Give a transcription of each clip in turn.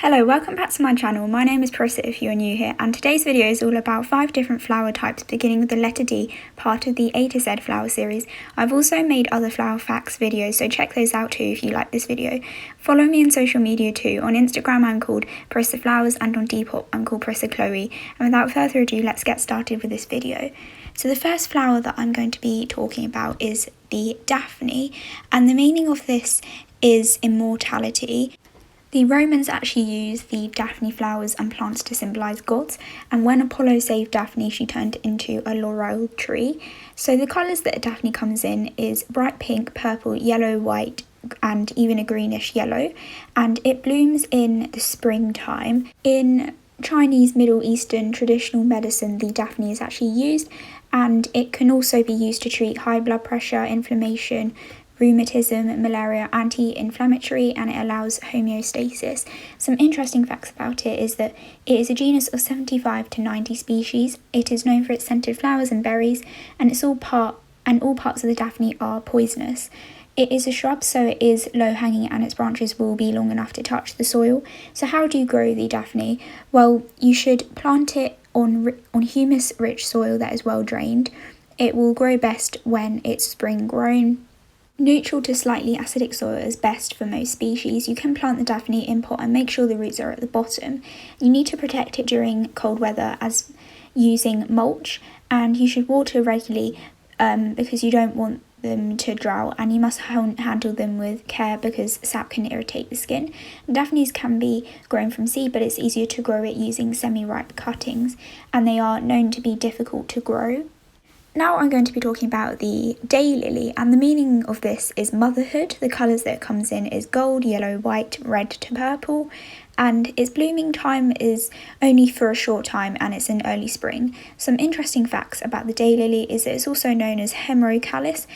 Hello, welcome back to my channel. My name is Parissa if you are new here, and today's video is all about 5 different flower types beginning with the letter D, part of the A to Z flower series. I've also made other flower facts videos, so check those out too if you like this video. Follow me on social media too. On Instagram I'm called Parissa Flowers, and on Depop I'm called Parissa Chloe. And without further ado, let's get started with this video. So the first flower that I'm going to be talking about is the Daphne, and the meaning of this is immortality. The Romans actually used the Daphne flowers and plants to symbolise gods, and when Apollo saved Daphne, she turned into a laurel tree. So the colours that a Daphne comes in is bright pink, purple, yellow, white, and even a greenish yellow, and it blooms in the springtime. In Chinese, Middle Eastern traditional medicine, the Daphne is actually used, and it can also be used to treat high blood pressure, inflammation, rheumatism, malaria, anti-inflammatory, and it allows homeostasis. Some interesting facts about it is that it is a genus of 75 to 90 species. It is known for its scented flowers and berries, and all parts of the Daphne are poisonous. It is a shrub, so it is low-hanging and its branches will be long enough to touch the soil. So how do you grow the Daphne? Well, you should plant it on humus-rich soil that is well drained. It will grow best when it's spring grown. Neutral to slightly acidic soil is best for most species. You can plant the Daphne in pot and make sure the roots are at the bottom. You need to protect it during cold weather as using mulch, and you should water regularly because you don't want them to drought, and you must handle them with care because sap can irritate the skin. Daphnes can be grown from seed, but it's easier to grow it using semi-ripe cuttings, and they are known to be difficult to grow. Now I'm going to be talking about the Daylily, and the meaning of this is motherhood. The colours that it comes in is gold, yellow, white, red to purple, and its blooming time is only for a short time and it's in early spring. Some interesting facts about the Daylily is that it's also known as hemerocallis.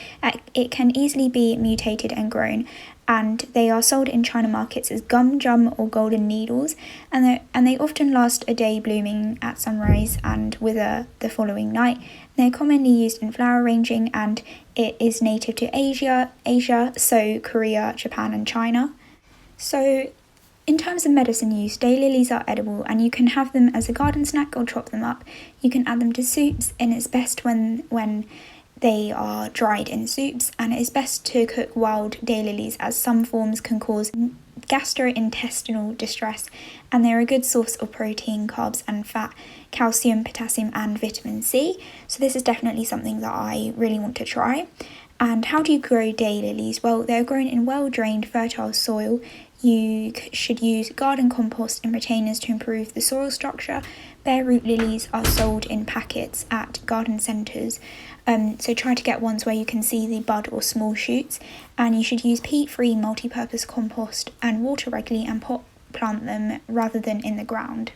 It can easily be mutated and grown, and they are sold in China markets as gum jam or golden needles, and they often last a day blooming at sunrise and wither the following night. They're commonly used in flower arranging, and it is native to Asia, so Korea, Japan and China. So in terms of medicine use, daylilies are edible and you can have them as a garden snack or chop them up. You can add them to soups, and it's best when they are dried in soups, and it is best to cook wild daylilies as some forms can cause gastrointestinal distress, and they're a good source of protein, carbs and fat, calcium, potassium and vitamin C. So this is definitely something that I really want to try. And how do you grow daylilies? Well, they're grown in well-drained, fertile soil. You should use garden compost and retainers to improve the soil structure. Bare root lilies are sold in packets at garden centres, so try to get ones where you can see the bud or small shoots, and you should use peat-free multi-purpose compost and water regularly and plant them rather than in the ground.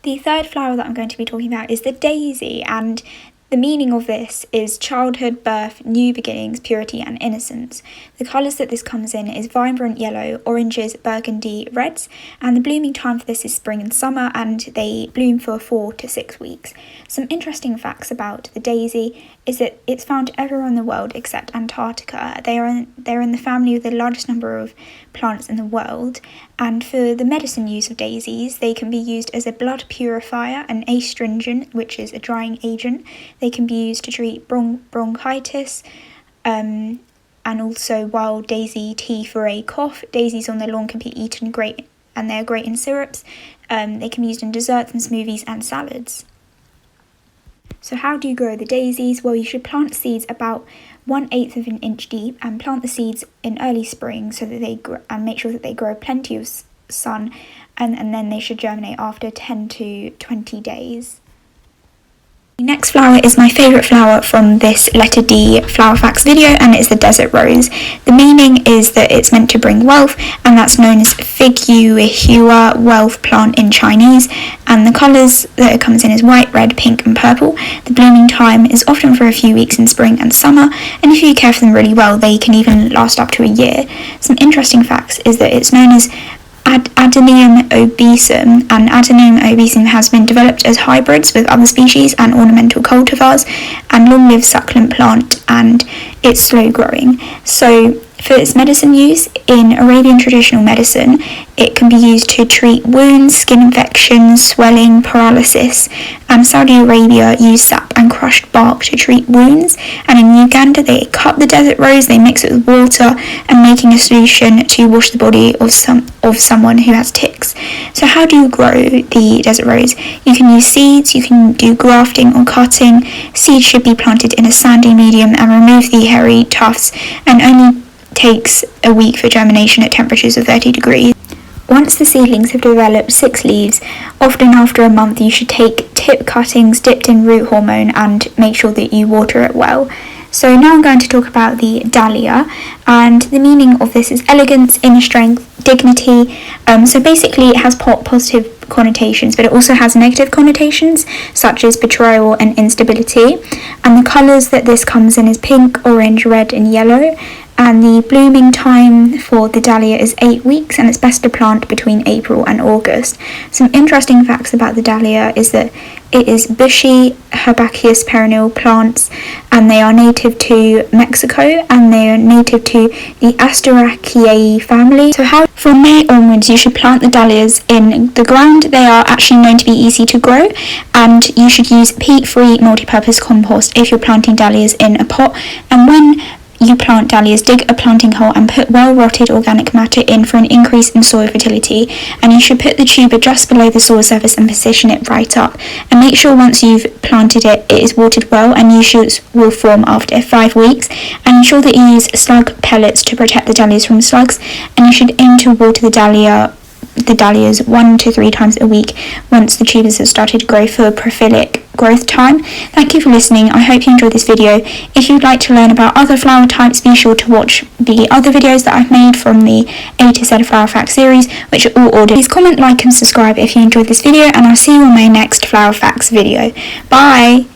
The third flower that I'm going to be talking about is the daisy, and the meaning of this is childhood, birth, new beginnings, purity and innocence. The colours that this comes in is vibrant yellow, oranges, burgundy, reds, and the blooming time for this is spring and summer, and they bloom for 4 to 6 weeks. Some interesting facts about the daisy is that it's found everywhere in the world except Antarctica. They're in the family with the largest number of plants in the world, and for the medicine use of daisies, they can be used as a blood purifier, an astringent, which is a drying agent. They can be used to treat bronchitis, and also wild daisy tea for a cough. Daisies on their lawn can be eaten great, and they're great in syrups. They can be used in desserts and smoothies and salads. So how do you grow the daisies? Well, you should plant seeds about 1/8 of an inch deep and plant the seeds in early spring so that they grow, and make sure that they grow plenty of sun, and then they should germinate after 10 to 20 days. The next flower is my favourite flower from this letter D flower facts video, and it is the desert rose. The meaning is that it's meant to bring wealth, and that's known as figuihua, wealth plant in Chinese, and the colours that it comes in is white, red, pink and purple. The blooming time is often for a few weeks in spring and summer, and if you care for them really well, they can even last up to a year. Some interesting facts is that it's known as Adenium obesum, and Adenium obesum has been developed as hybrids with other species and ornamental cultivars, and long-lived succulent plant, and it's slow growing. So For its medicine use, in Arabian traditional medicine, it can be used to treat wounds, skin infections, swelling, paralysis. Saudi Arabia use sap and crushed bark to treat wounds, and in Uganda they cut the desert rose, they mix it with water and making a solution to wash the body of someone who has ticks. So how do you grow the desert rose? You can use seeds, you can do grafting or cutting. Seeds should be planted in a sandy medium and remove the hairy tufts, and only takes a week for germination at temperatures of 30 degrees. Once the seedlings have developed 6 leaves, often after a month you should take tip cuttings dipped in root hormone and make sure that you water it well. So now I'm going to talk about the Dahlia, and the meaning of this is elegance, inner strength, dignity. So basically it has positive connotations, but it also has negative connotations such as betrayal and instability. And the colours that this comes in is pink, orange, red and yellow. And the blooming time for the Dahlia is 8 weeks, and it's best to plant between April and August. Some interesting facts about the Dahlia is that it is bushy, herbaceous perennial plants, and they are native to Mexico, and they are native to the Asteraceae family. So from May onwards you should plant the Dahlias in the ground. They are actually known to be easy to grow, and you should use peat-free multi-purpose compost if you're planting Dahlias in a pot. And when you plant Dahlias, dig a planting hole and put well-rotted organic matter in for an increase in soil fertility, and you should put the tuber just below the soil surface and position it right up, and make sure once you've planted it is watered well, and new shoots will form after 5 weeks, and ensure that you use slug pellets to protect the Dahlias from slugs, and you should aim to water the Dahlias 1 to 3 times a week once the tubers have started to grow for prolific growth time. Thank you for listening. I hope you enjoyed this video. If you'd like to learn about other flower types, be sure to watch the other videos that I've made from the A to Z Flower Facts series, which are all ordered. Please comment, like and subscribe if you enjoyed this video, and I'll see you on my next Flower Facts video. Bye!